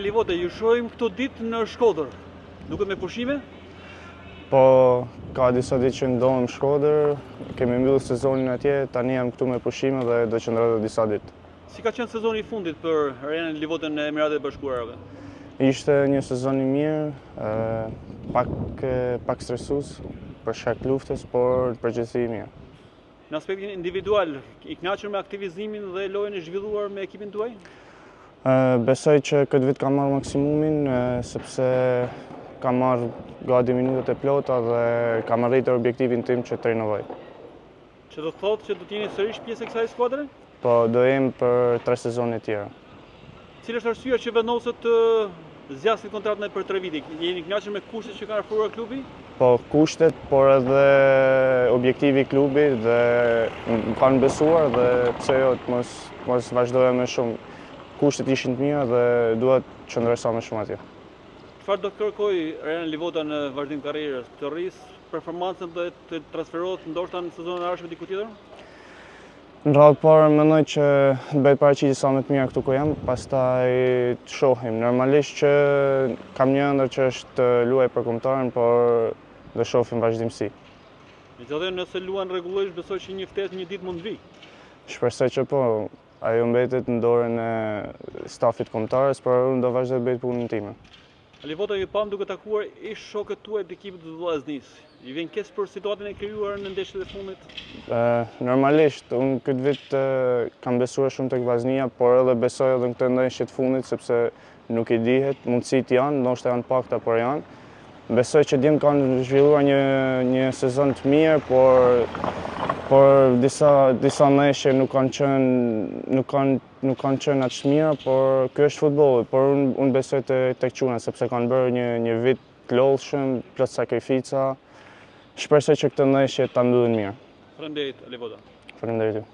Livote, ju shohim këto ditë në Shkodër. Duket me pushime? Po, ka disa ditë që ndohem në Shkodër, kemi mbyllur sezonin atje, tani jam këtu me pushime dhe do qëndroj disa ditë. Si ka qenë sezoni i fundit për Real Livotën e Emiratet e Bashkuar Arabë? Ishte një sezon i mirë, pak stresues për shkak luftës, por përgjithësi i mirë. Në aspektin individual, i kënaqur me aktivizimin dhe lojën e zhvilluar me ekipin tuaj? Besoj që këtë vit kam marrë maksimumin, sepse kam marrë gati minutat e plota dhe kam arritur objektivin tim që të rinovoj. Që do të thotë që do t'jeni sërish pjesë e kësaj skuadre? Po, do jem për 3 sezone tjera. Cila është arsyeja që vendosët të zgjasni kontratën për 3 vite? Jeni kënaqur me kushtet që ka ofruar klubi? Po, kushtet, por edhe objektivi i klubit dhe më kanë besuar dhe pse jo të mos vazhdoja më shumë. Kushtet ishin të mira dhe dua të qëndroj sa më shumë atje. Çfarë do kërkoj Real Livota në vazhdim karrierës? Të rrisë performancën dhe të transferohet ndoshta në sezonin e ardhshëm diku tjetër? Në radhë parë mendoj që të bëhet paraqitje sa më të mira këtu ku jam, pastaj të shohim. Normalisht që kam një ëndër që është të luaj për kombëtaren, por do shohim vazhdimsi. Megjithatë, nëse luan rregullisht, besoj që një ftesë një ditë mund të vijë. Shpresoj që po. Ajo mbetet në dorën e stafit kombëtarës, por unë do vazhdoj të bëj punën time. Livota ju pam duke takuar ish shokët tuaj të ekipit të vllaznisë. Ju vjen keq për situatën e krijuar në ndeshjet e fundit? Normalisht, unë këtë vit kam besuar shumë tek vllaznia, por edhe besoj edhe në këtë ndeshje të fundit sepse nuk i dihet, mundësitë janë, ndoshta janë pakta, por janë. Besoj që djem kanë zhvilluar një sezon të mirë, por disa ndeshje nuk kanë qenë aq mira, por ky është futbolli, por unë besoj tek çuna sepse kanë bërë një vit të lodhshëm, plot sakrifica. Shpresoj që këtë ndeshje ta mbyllin mirë. Faleminderit Livota. Faleminderit.